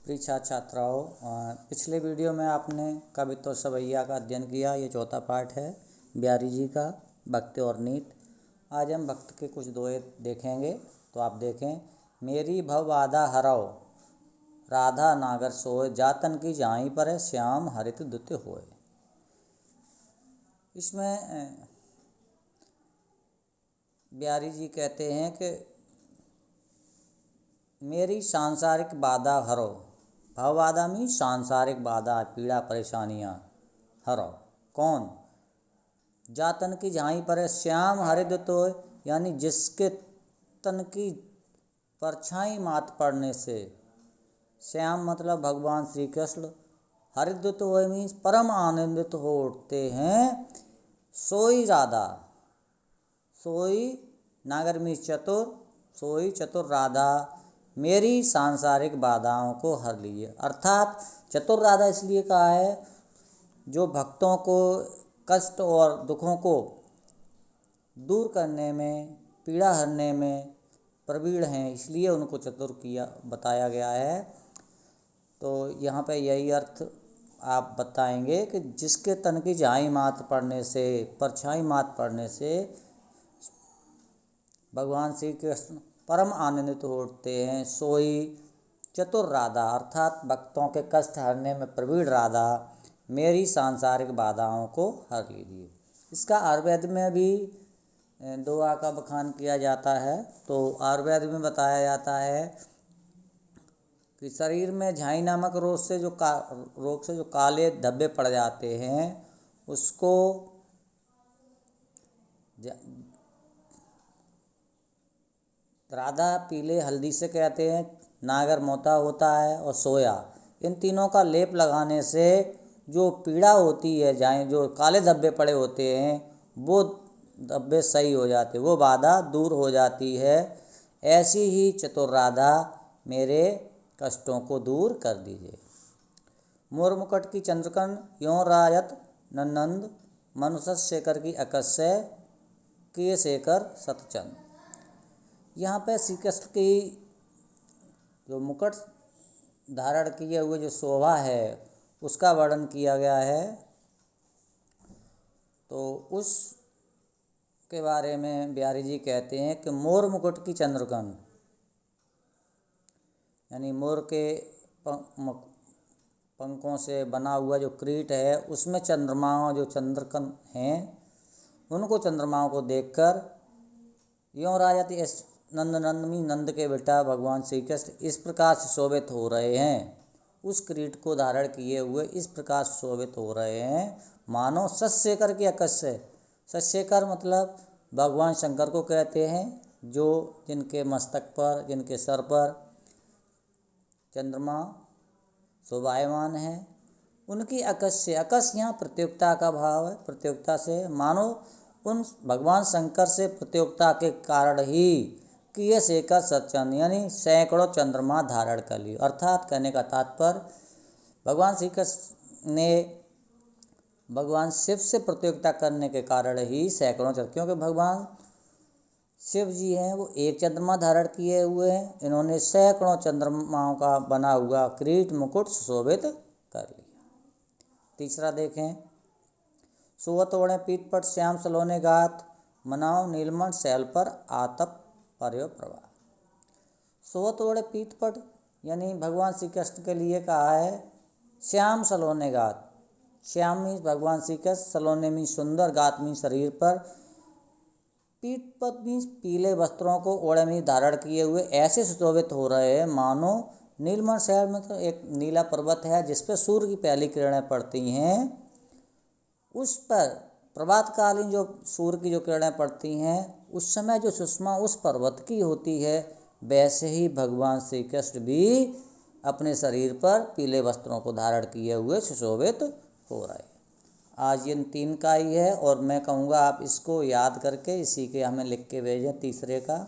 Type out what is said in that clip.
प्रिय छात्र छात्राओं, पिछले वीडियो में आपने कवित्व सवैया का अध्ययन किया। ये चौथा पाठ है बिहारी जी का, भक्ति और नीत। आज हम भक्त के कुछ दोहे देखेंगे। तो आप देखें। मेरी भव बाधा हरौ, राधा नागर सोय, जातन की जाई पर श्याम हरित दुत होय। इसमें बिहारी जी कहते हैं कि मेरी सांसारिक बाधा हरो। भव बाधा में सांसारिक बाधा, पीड़ा परेशानियाँ हरो। कौन? जातन की झाई पर श्याम हरिद तो, यानी जिसके तन की परछाई मात पड़ने से, श्याम मतलब भगवान श्री कृष्ण, हरिद्युत हो मीन्स परम आनंदित हो उठते हैं। सोई राधा, सोई नागर मीन्स चतुर, सोई चतुर राधा मेरी सांसारिक बाधाओं को हर लिए। अर्थात चतुर राधा इसलिए कहा है, जो भक्तों को कष्ट और दुखों को दूर करने में, पीड़ा हरने में प्रवीण हैं, इसलिए उनको चतुर किया बताया गया है। तो यहाँ पे यही अर्थ आप बताएंगे कि जिसके तन की झाई मात पड़ने से, परछाई मात पड़ने से भगवान श्री कृष्ण परम आनंदित हो उठते हैं। सोई चतुर राधा, अर्थात भक्तों के कष्ट हरने में प्रवीण राधा मेरी सांसारिक बाधाओं को हर लीजिए। इसका आयुर्वेद में भी दुआ का बखान किया जाता है। तो आयुर्वेद में बताया जाता है कि शरीर में झाई नामक रोग से जो काले धब्बे पड़ जाते हैं, उसको राधा पीले हल्दी से कहते हैं, नागर मोता होता है, और सोया, इन तीनों का लेप लगाने से जो पीड़ा होती है, जाए जो काले धब्बे पड़े होते हैं, वो धब्बे सही हो जाते, वो बाधा दूर हो जाती है। ऐसी ही चतुर राधा मेरे कष्टों को दूर कर दीजिए। मोर मुकुट की चंद्रकन यों रायत नंद, मनुष्य शेखर की अकस्य किए शेखर सतचंद। यहाँ पे श्री कृष्ण की जो मुकुट धारण किए हुए जो शोभा है, उसका वर्णन किया गया है। तो उस के बारे में बिहारी जी कहते हैं कि मोर मुकुट की चंद्रकन, यानी मोर के पंखों से बना हुआ जो किरीट है, उसमें चंद्रमाओं जो चंद्रकन हैं, उनको चंद्रमाओं को देखकर यों राजत नंदमी, नंद के बेटा भगवान श्री कृष्ण इस प्रकार से शोभित हो रहे हैं। उस किरीट को धारण किए हुए इस प्रकार शोभित हो रहे हैं, मानो सतशेखर की अकस्य। सतशेखर मतलब भगवान शंकर को कहते हैं, जो जिनके मस्तक पर, जिनके सर पर चंद्रमा शोभायमान है, उनकी अकस्य। अकस्य यहाँ प्रतियोगिता का भाव है, प्रतियोगिता से, मानो उन भगवान शंकर से प्रतियोगिता के कारण ही किए शेखर सतचंद, यानी सैकड़ों चंद्रमा धारण कर लिए। अर्थात कहने का तात्पर्य, भगवान श्री कृष्ण ने भगवान शिव से प्रतियोगिता करने के कारण ही सैकड़ों चंद्रमा, क्योंकि भगवान शिव जी हैं, वो एक चंद्रमा धारण किए हुए हैं, इन्होंने सैकड़ों चंद्रमाओं का बना हुआ किरीट मुकुट सुशोभित कर लिया। तीसरा देखें। सोवत ओढ़े पीत पट श्याम सलोने गात, मनाओ नीलमण शैल पर आतप पर्यो प्रभा। सोवत ओढ़े पीत पट यानी भगवान श्री कृष्ण के लिए कहा है श्याम सलोने गात। श्याम मीन्स भगवान श्री कृष्ण, सलोने मीन्स सुंदर, गात मीन्स शरीर पर, पीत पट मीन्स पीले वस्त्रों को ओढ़े मीन्स धारण किए हुए ऐसे सुशोभित हो रहे हैं, मानो नीलमण शहर में तो एक नीला पर्वत है जिस पर सूर्य की पहली किरणें पड़ती हैं, उस पर प्रभातकालीन जो सूर्य की जो किरणें पड़ती हैं, उस समय जो सुषमा उस पर्वत की होती है, वैसे ही भगवान श्री कृष्ण भी अपने शरीर पर पीले वस्त्रों को धारण किए हुए सुशोभित हो रहे हैं। आज इन 3 का ही है, और मैं कहूँगा आप इसको याद करके इसी के हमें लिख के भेजें तीसरे का।